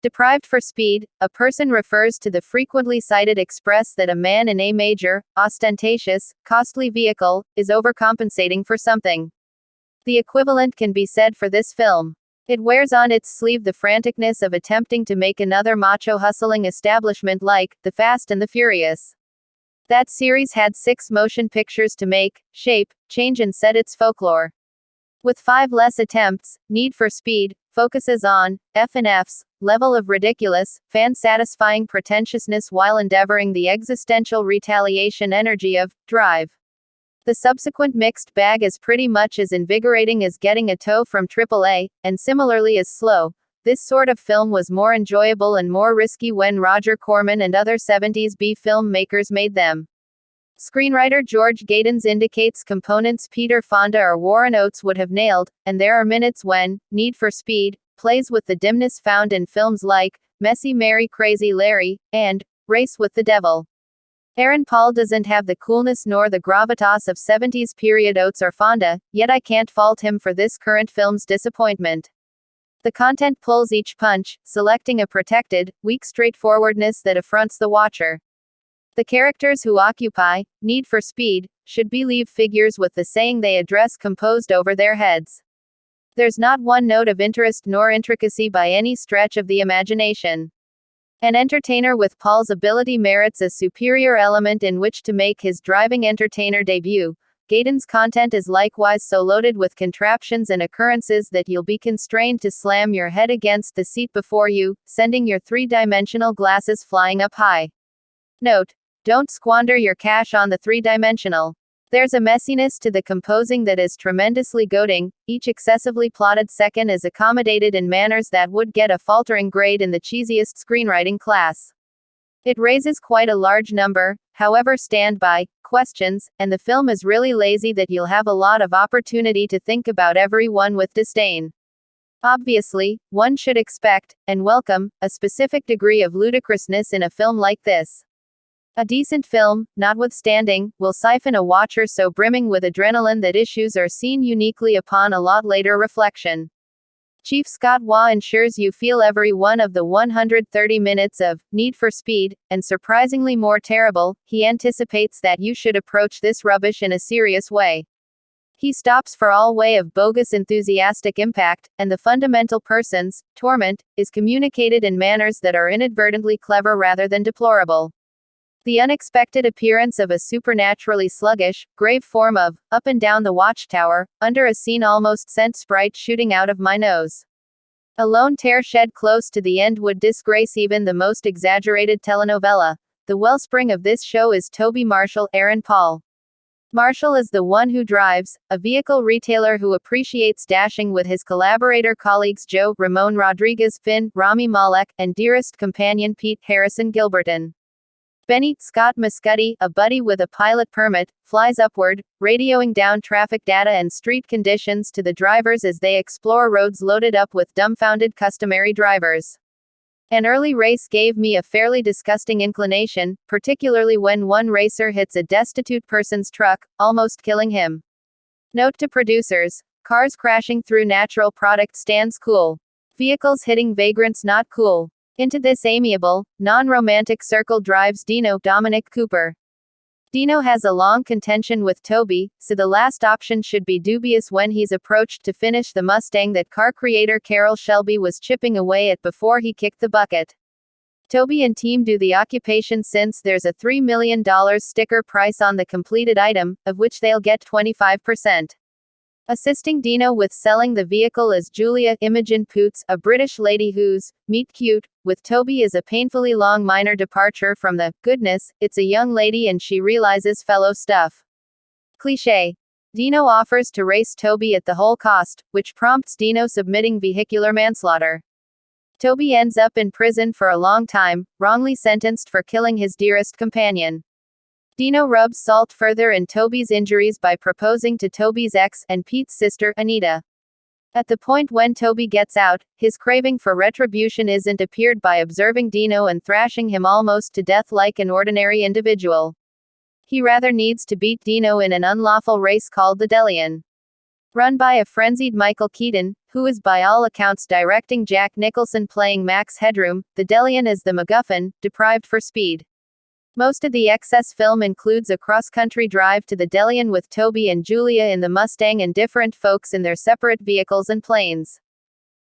Deprived for speed, a person refers to the frequently cited express that a man in a major, ostentatious, costly vehicle is overcompensating for something. The equivalent can be said for this film. It wears on its sleeve the franticness of attempting to make another macho hustling establishment like The Fast and the Furious. That series had 6 motion pictures to make, shape, change and set its folklore. With 5 less attempts, Need for Speed focuses on F&F's level of ridiculous, fan-satisfying pretentiousness while endeavoring the existential retaliation energy of Drive. The subsequent mixed bag is pretty much as invigorating as getting a tow from AAA, and similarly as slow. This sort of film was more enjoyable and more risky when Roger Corman and other 70s B film makers made them. Screenwriter George Gaydens indicates components Peter Fonda or Warren Oates would have nailed, and there are minutes when Need for Speed plays with the dimness found in films like Messy Mary Crazy Larry and Race with the Devil. Aaron Paul doesn't have the coolness nor the gravitas of 70s period Oates or Fonda, yet I can't fault him for this current film's disappointment. The content pulls each punch, selecting a protected, weak straightforwardness that affronts the watcher. The characters who occupy Need for Speed should be leave figures with the saying they address composed over their heads. There's not one note of interest nor intricacy by any stretch of the imagination. An entertainer with Paul's ability merits a superior element in which to make his driving entertainer debut. Gaydens' content is likewise so loaded with contraptions and occurrences that you'll be constrained to slam your head against the seat before you, sending your 3-dimensional glasses flying up high. Note: don't squander your cash on the 3-dimensional. There's a messiness to the composing that is tremendously goading. Each excessively plotted second is accommodated in manners that would get a faltering grade in the cheesiest screenwriting class. It raises quite a large number, however stand-by, questions, and the film is really lazy that you'll have a lot of opportunity to think about every one with disdain. Obviously, one should expect, and welcome, a specific degree of ludicrousness in a film like this. A decent film, notwithstanding, will siphon a watcher so brimming with adrenaline that issues are seen uniquely upon a lot later reflection. Chief Scott Waugh ensures you feel every one of the 130 minutes of Need for Speed, and surprisingly more terrible, he anticipates that you should approach this rubbish in a serious way. He stops for all way of bogus enthusiastic impact, and the fundamental person's torment is communicated in manners that are inadvertently clever rather than deplorable. The unexpected appearance of a supernaturally sluggish, grave form of Up and Down the Watchtower, under a scene almost sent Sprite shooting out of my nose. A lone tear shed close to the end would disgrace even the most exaggerated telenovela. The wellspring of this show is Tobey Marshall, Aaron Paul. Marshall is the one who drives, a vehicle retailer who appreciates dashing with his collaborator colleagues Joe, Ramon Rodriguez, Finn, Rami Malek, and dearest companion Pete, Harrison Gilberton. Benny, Scott Muscuddy, a buddy with a pilot permit, flies upward, radioing down traffic data and street conditions to the drivers as they explore roads loaded up with dumbfounded customary drivers. An early race gave me a fairly disgusting inclination, particularly when one racer hits a destitute person's truck, almost killing him. Note to producers: cars crashing through natural product stands cool. Vehicles hitting vagrants not cool. Into this amiable, non-romantic circle drives Dominic Cooper. Dino has a long contention with Tobey, so the last option should be dubious when he's approached to finish the Mustang that car creator Carroll Shelby was chipping away at before he kicked the bucket. Tobey and team do the occupation since there's a $3 million sticker price on the completed item, of which they'll get 25%. Assisting Dino with selling the vehicle is Julia Imogen Poots, a British lady whose meet cute with Tobey is a painfully long minor departure from the goodness, it's a young lady and she realizes fellow stuff. Cliché. Dino offers to race Tobey at the whole cost, which prompts Dino submitting vehicular manslaughter. Tobey ends up in prison for a long time, wrongly sentenced for killing his dearest companion. Dino rubs salt further in Tobey's injuries by proposing to Tobey's ex and Pete's sister, Anita. At the point when Tobey gets out, his craving for retribution isn't appeared by observing Dino and thrashing him almost to death like an ordinary individual. He rather needs to beat Dino in an unlawful race called the Delian. Run by a frenzied Michael Keaton, who is by all accounts directing Jack Nicholson playing Max Headroom, the Delian is the MacGuffin, deprived for speed. Most of the excess film includes a cross-country drive to the Delian with Toby and Julia in the Mustang and different folks in their separate vehicles and planes.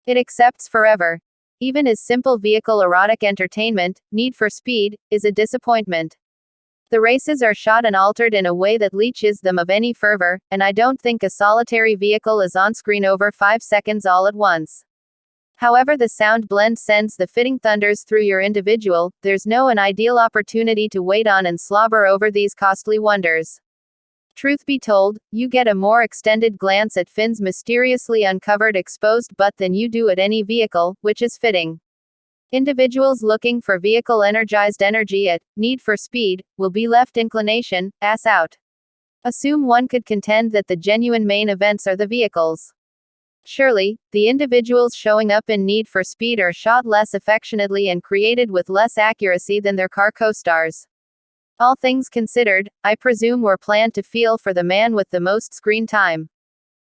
It accepts forever. Even as simple vehicle erotic entertainment, Need for Speed, is a disappointment. The races are shot and altered in a way that leaches them of any fervor, and I don't think a solitary vehicle is on screen over 5 seconds all at once. However the sound blend sends the fitting thunders through your individual, there's no an ideal opportunity to wait on and slobber over these costly wonders. Truth be told, you get a more extended glance at Finn's mysteriously uncovered exposed butt than you do at any vehicle, which is fitting. Individuals looking for vehicle-energized energy at Need for Speed will be left inclination, ass out. Assume one could contend that the genuine main events are the vehicles. Surely, the individuals showing up in Need for Speed are shot less affectionately and created with less accuracy than their car co-stars. All things considered, I presume we're planned to feel for the man with the most screen time.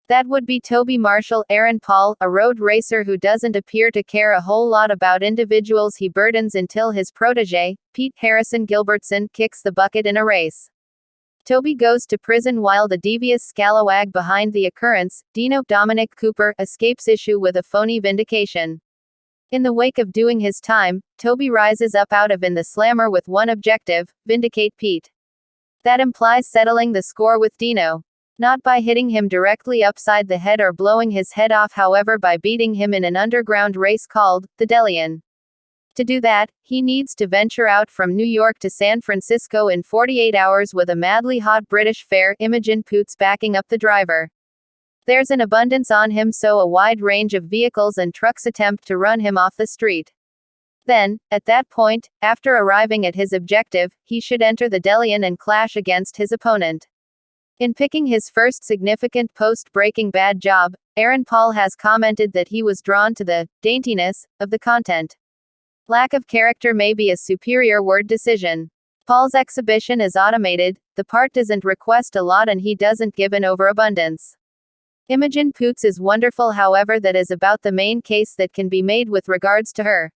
That would be Tobey Marshall, Aaron Paul, a road racer who doesn't appear to care a whole lot about individuals he burdens until his protege, Pete Harrison Gilbertson, kicks the bucket in a race. Toby goes to prison while the devious scalawag behind the occurrence, Dominic Cooper, escapes issue with a phony vindication. In the wake of doing his time, Toby rises up out of in the slammer with one objective, vindicate Pete. That implies settling the score with Dino. Not by hitting him directly upside the head or blowing his head off, however, by beating him in an underground race called the Delian. To do that, he needs to venture out from New York to San Francisco in 48 hours with a madly hot British fare, Imogen Poots, backing up the driver. There's an abundance on him, so a wide range of vehicles and trucks attempt to run him off the street. Then, at that point, after arriving at his objective, he should enter the Delian and clash against his opponent. In picking his first significant post-Breaking Bad job, Aaron Paul has commented that he was drawn to the daintiness of the content. Lack of character may be a superior word decision. Paul's exhibition is automated, the part doesn't request a lot and he doesn't give an overabundance. Imogen Poots is wonderful, however that is about the main case that can be made with regards to her.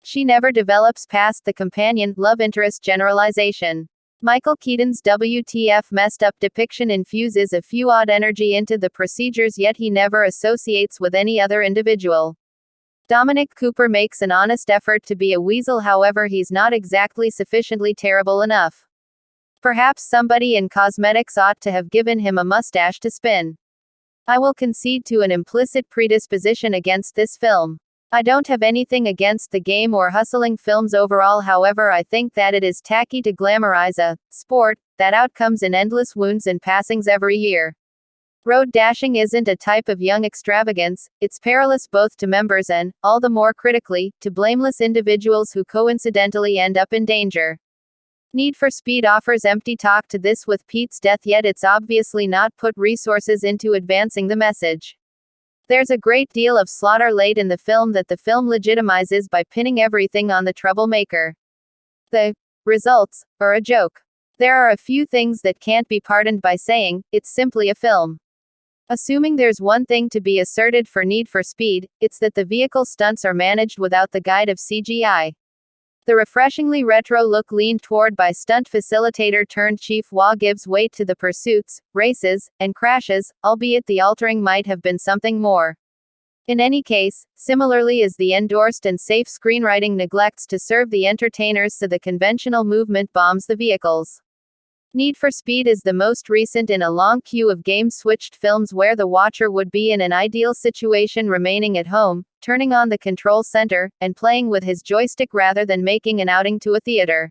She never develops past the companion, love interest generalization. Michael Keaton's WTF messed up depiction infuses a few odd energy into the procedures, yet he never associates with any other individual. Dominic Cooper makes an honest effort to be a weasel, however he's not exactly sufficiently terrible enough. Perhaps somebody in cosmetics ought to have given him a mustache to spin. I will concede to an implicit predisposition against this film. I don't have anything against the game or hustling films overall, however I think that it is tacky to glamorize a sport that outcomes in endless wounds and passings every year. Road dashing isn't a type of young extravagance, it's perilous both to members and, all the more critically, to blameless individuals who coincidentally end up in danger. Need for Speed offers empty talk to this with Pete's death, yet it's obviously not put resources into advancing the message. There's a great deal of slaughter late in the film that the film legitimizes by pinning everything on the troublemaker. The results are a joke. There are a few things that can't be pardoned by saying, it's simply a film. Assuming there's one thing to be asserted for Need for Speed, it's that the vehicle stunts are managed without the guide of CGI. The refreshingly retro look leaned toward by stunt facilitator turned Chief Wah gives weight to the pursuits, races, and crashes, albeit the altering might have been something more. In any case, similarly as the endorsed and safe screenwriting neglects to serve the entertainers, so the conventional movement bombs the vehicles. Need for Speed is the most recent in a long queue of game-switched films where the watcher would be in an ideal situation remaining at home, turning on the control center, and playing with his joystick rather than making an outing to a theater.